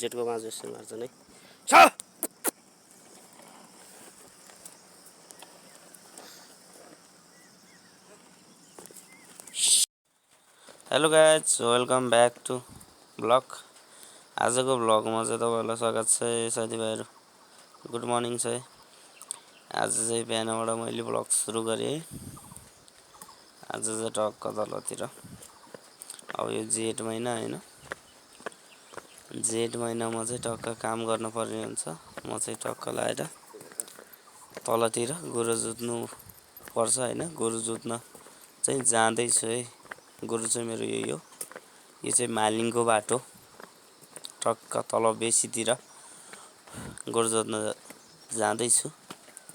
जेटको बाँझो यसो मार्छ नै छ। Hello guys, welcome back to blog. आजको ब्लगमा चाहिँ तपाईँहरूलाई स्वागत छ साथीभाइहरू। गुड मर्निङ छ। आज चाहिँ बिहानबाट मैले ब्लग सुरु गरेँ। आज चाहिँ टक्क तलतिर अब यो जेठ महिना होइन, जेठ महिनामा चाहिँ टक्क काम गर्नुपर्ने हुन्छ। म चाहिँ टक्क लाएर तलतिर गोरु जोत्नु पर्छ होइन। गोरु जोत्न चाहिँ जाँदैछु है। गोरु चाहिँ मेरो यही हो। यो चाहिँ मालिङको बाटो, टक्क तल बेसीतिर गोरु जोत्न जाँदैछु।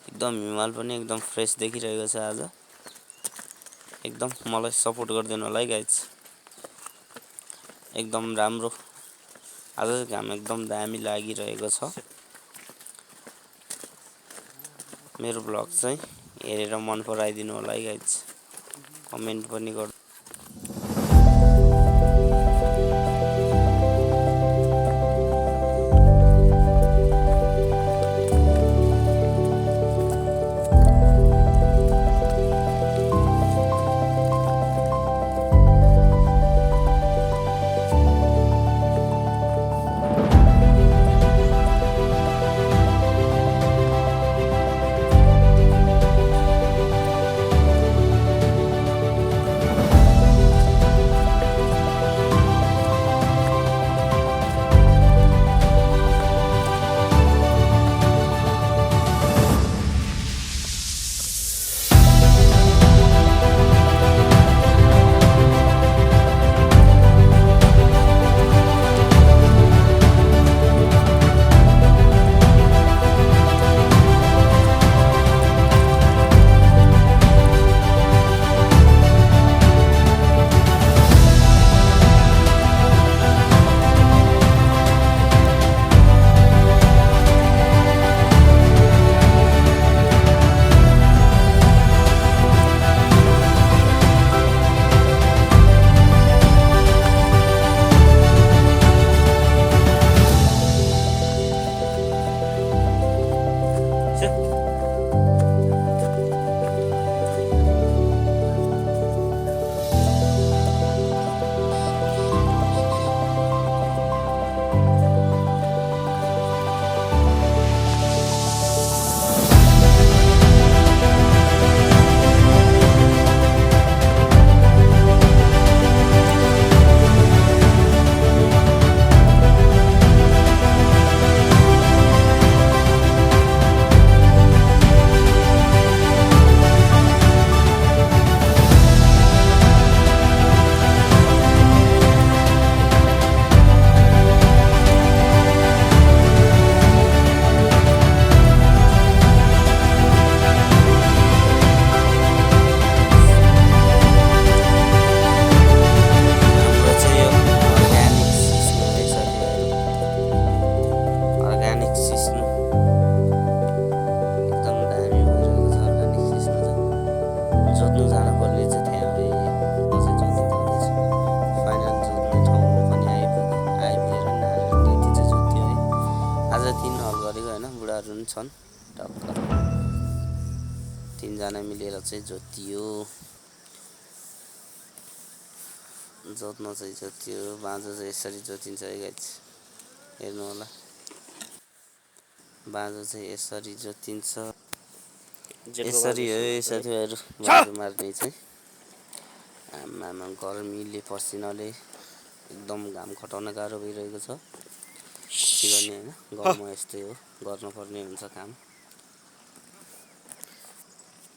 एकदम हिमाल पनि एकदम फ्रेस देखिरहेको छ आज। एकदम मलाई सपोर्ट गरिदिनु होला है गाइज। एकदम राम्रो। आज चाहिँ घाम एकदम दामी लागिरहेको छ। मेरो ब्लग चाहिँ हेरेर मन पराइदिनु होला है गाइज। कमेन्ट पनि गर्नु। छन् टक्क 3 जना मिलेर चाहिँ जोतियो। जोत्न चाहिँ जोतियो। बाँझो चाहिँ यसरी जोतिन्छ है गाइस, हेर्नु होला। बाँझो चाहिँ यसरी जोतिन्छ। यसरी है साथीहरु बाँझो मार्ने चाहिँ। आमामा गर्मीले पसिनाले एकदम घाम खटाउन गाह्रो भइरहेको छ। के गर्ने हैन, गाउँमा यस्तै हो, गर्नुपर्ने हुन्छ काम।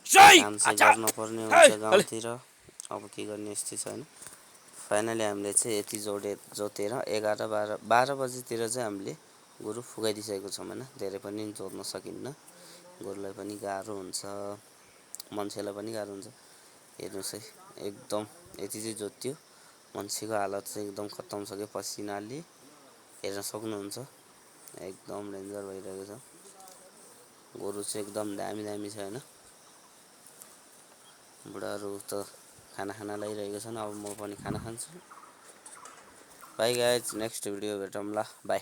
काम चाहिँ गर्नुपर्ने हुन्छ गाउँतिर। अब के गर्ने यस्तै छ हैन। फाइनली हामीले चाहिँ यति जोतेर 11-12 बजेतिर चाहिँ हामीले गोरु फुगाइदिसकेको छौँ हैन। धेरै पनि जोत्न सकिन्न, गोरुलाई पनि गाह्रो हुन्छ, मान्छेलाई पनि गाह्रो हुन्छ। हेर्नुस् है, एकदम यति चाहिँ जोत्यो। मान्छेको हालत चाहिँ एकदम खत्तम छ के पसिनाले, हेर्न सक्नुहुन्छ। एकदम डेन्जर भइरहेको छ। गोरु चाहिँ एकदम दामी छ हैन। बुढाहरू त खाना लागिरहेको छन्। अब म पनि खाना खान्छु। बाई गाइज नेक्स्ट भिडियो भेटौँला बाई।